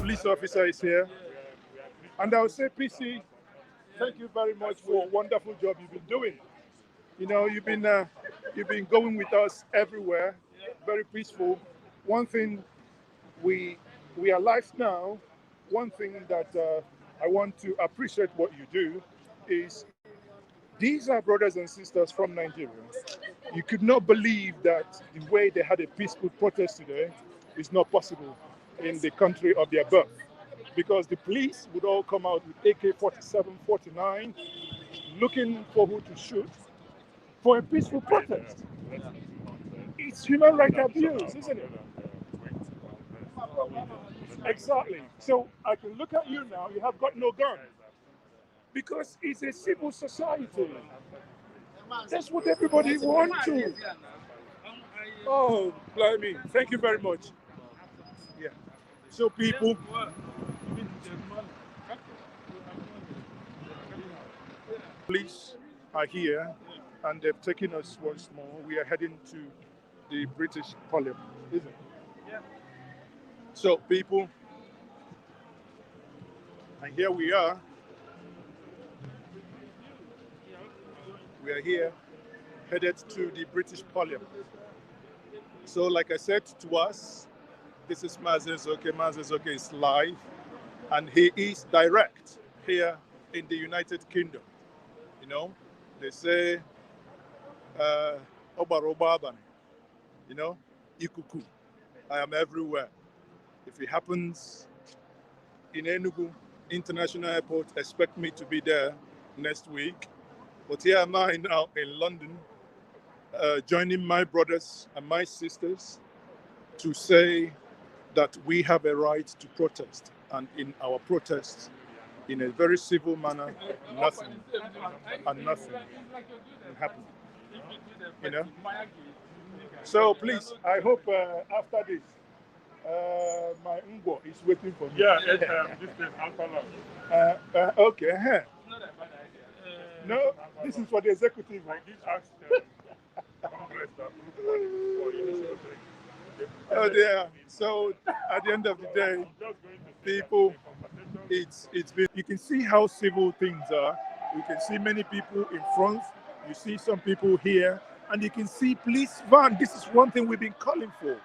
police officer is here. And I would say, PC, thank you very much for a wonderful job you've been doing. You know, you've been going with us everywhere, very peaceful. One thing we we are live now. One thing that I want to appreciate what you do is these are brothers and sisters from Nigeria. You could not believe that the way they had a peaceful protest today is not possible in the country of their birth. Because the police would all come out with AK-47, 49, looking for who to shoot for a peaceful protest. It's human rights abuse, isn't it? Exactly. So I can look at you now, you have got no gun. Because it's a civil society. That's what everybody wants to. Oh, blimey. Thank you very much. Yeah. So people, police are here and they've taken us once more. We are heading to the British Parliament, isn't it? So people, and here we are. We are here, headed to the British Parliament. So like I said to us, this is Mazezoke. Mazezoke is live, and he is direct here in the United Kingdom. You know, they say, Obarobabane, you know, Ikuku, I am everywhere. If it happens in Enugu International Airport, expect me to be there next week. But here am I now in London, joining my brothers and my sisters to say that we have a right to protest. And in our protests, in a very civil manner, nothing will happen. You know? So please, I hope after this, my Ngo is waiting for me. Yeah, this is after lunch. Okay. No, this is for the executive. I did ask Congress to approve for initial break. Oh dear. So at the end of the day, people, it's been. You can see how civil things are. You can see many people in front. You see some people here, and you can see police van. This is one thing we've been calling for.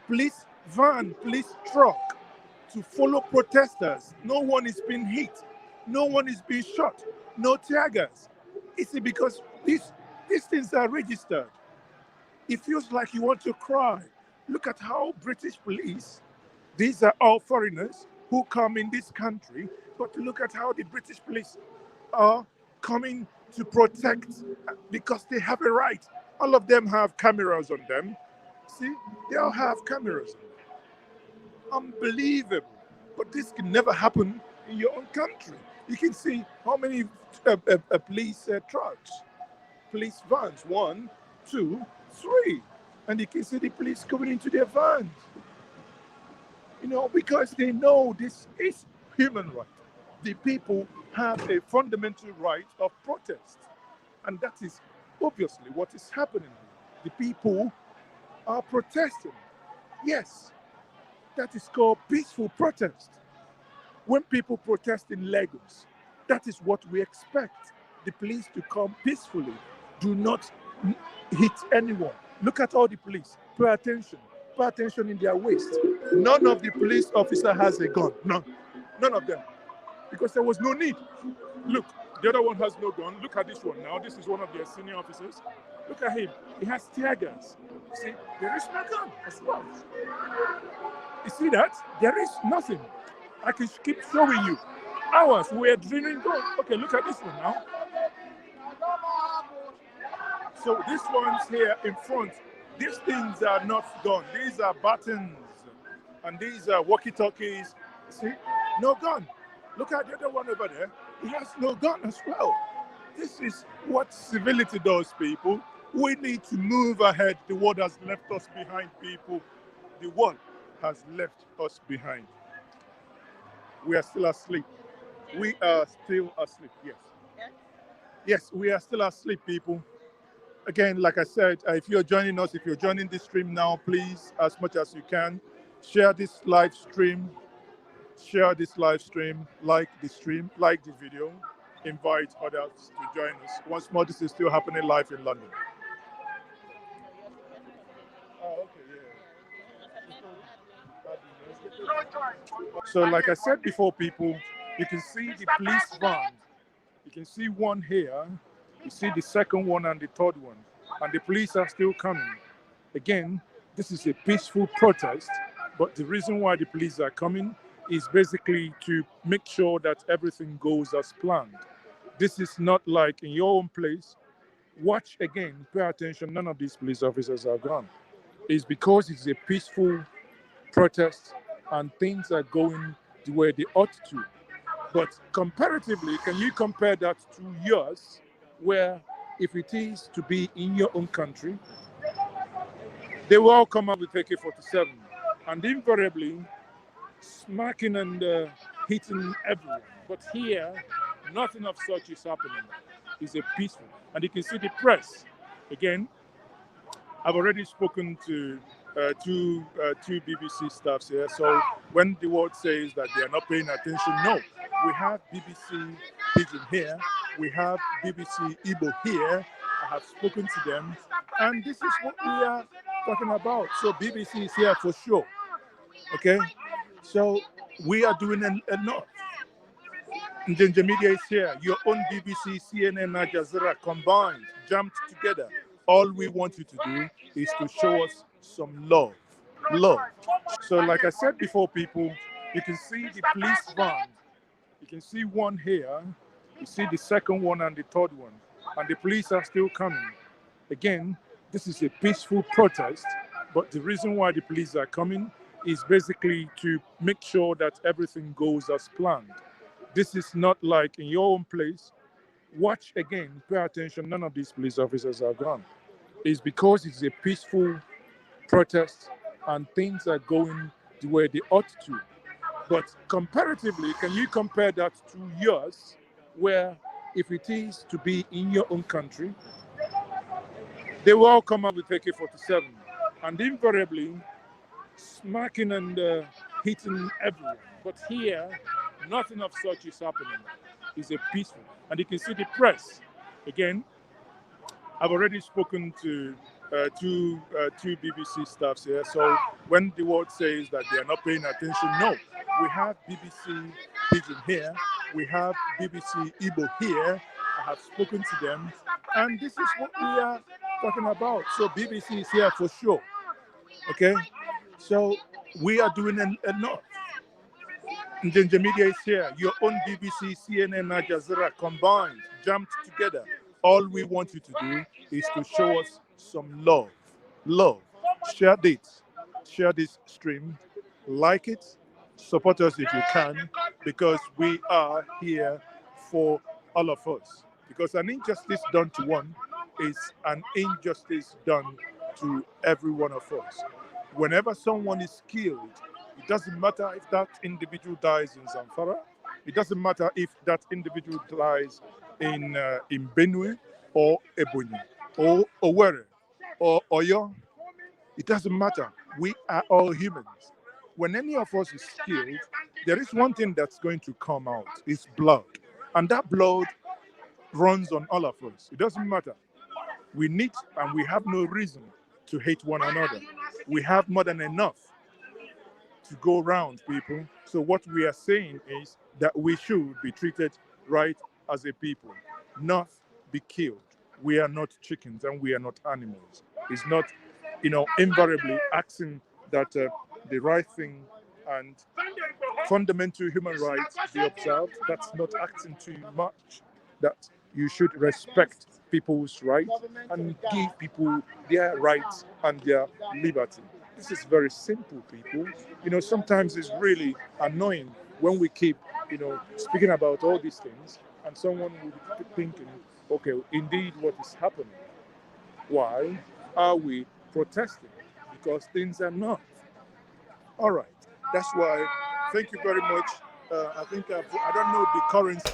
Police van, police truck to follow protesters. No one is being hit. No one is being shot. No tear gas. It's because these things are registered. It feels like you want to cry. Look at how British police, these are all foreigners who come in this country, but look at how the British police are coming to protect because they have a right. All of them have cameras on them. See, they all have cameras. Unbelievable. But this can never happen in your own country. You can see how many police trucks, police vans, 1, 2, 3. And you can see the police coming into their vans. You know, because they know this is human right. The people have a fundamental right of protest. And that is obviously what is happening. The people are protesting. Yes, that is called peaceful protest. When people protest in Lagos, that is what we expect. The police to come peacefully. Do not hit anyone. Look at all the police. Pay attention. Pay attention in their waist. None of the police officer has a gun. None. None of them. Because there was no need. Look, the other one has no gun. Look at this one now. This is one of their senior officers. Look at him. He has tear gas. See, there is no gun as well. You see that? There is nothing. I can keep showing you. Hours we are drilling gold. Okay, look at this one now. So these ones here in front, these things are not done. These are buttons and these are walkie-talkies. See, no gun. Look at the other one over there. He has no gun as well. This is what civility does, people. We need to move ahead. The world has left us behind, people. The world has left us behind. We are still asleep. We are still asleep, yes. Yes, we are still asleep, people. Again, like I said, if you're joining us, if you're joining this stream now, please, as much as you can, share this live stream Share this live stream, like the video, invite others to join us. Once more, this is still happening live in London. Oh, okay, yeah. So, like I said before, people, you can see the police van. You can see one here. You see the second one and the third one, and the police are still coming. Again, this is a peaceful protest, but the reason why the police are coming is basically to make sure that everything goes as planned. This is not like in your own place. Watch again, pay attention. None of these police officers are gone. It's because it's a peaceful protest and things are going the way they ought to. But comparatively, can you compare that to yours, where if it is to be in your own country, they will all come out with AK-47 and invariably smacking and hitting everyone. But here, nothing of such is happening. It's a peaceful. And you can see the press. Again, I've already spoken to two BBC staffs here. So when the world says that they are not paying attention, no. We have BBC Pidgin here. We have BBC Igbo here. I have spoken to them. And this is what we are talking about. So BBC is here for sure. Okay? So we are doing enough. Njenje Media is here. Your own BBC, CNN, Al Jazeera combined, jammed together. All we want you to do is to show us some love. Love. So, like I said before, people, you can see the police van. You can see one here. You see the second one and the third one. And the police are still coming. Again, this is a peaceful protest, but the reason why the police are coming is basically to make sure that everything goes as planned. This is not like in your own place. Watch again, pay attention. None of these police officers are gone. It's because it's a peaceful protest and things are going the way they ought to. But comparatively, can you compare that to yours, where if it is to be in your own country, they will all come out with AK-47 and invariably smacking and hitting everyone. But here, nothing of such is happening. It's a peaceful. And you can see the press. Again, I've already spoken to two BBC staffs here. So when the world says that they are not paying attention, no. We have BBC Pidgin here. We have BBC Igbo here. I have spoken to them. And this is what we are talking about. So BBC is here for sure. Okay? So we are doing enough. Njenje Media is here. Your own BBC, CNN, Al Jazeera combined, jammed together. All we want you to do is to show us some love. Love. Share this. Share this stream. Like it. Support us if you can, because we are here for all of us. Because an injustice done to one is an injustice done to every one of us. Whenever someone is killed, it doesn't matter if that individual dies in Zamfara. It doesn't matter if that individual dies in Benue or Ebonyi or Owerri or Oyo. It doesn't matter. We are all humans. When any of us is killed, there is one thing that's going to come out. It's blood. And that blood runs on all of us. It doesn't matter. We need and we have no reason to hate one another. We have more than enough to go around, people. So what we are saying is that we should be treated right as a people, not be killed. We are not chickens and we are not animals. It's not, invariably asking that the right thing and fundamental human rights be observed. That's not asking too much. That you should respect people's rights and give people their rights and their liberty. This is very simple, people. Sometimes it's really annoying when we keep, speaking about all these things, and someone will be thinking, okay, indeed, what is happening? Why are we protesting? Because things are not. All right. That's why. Thank you very much. I think I don't know the currency.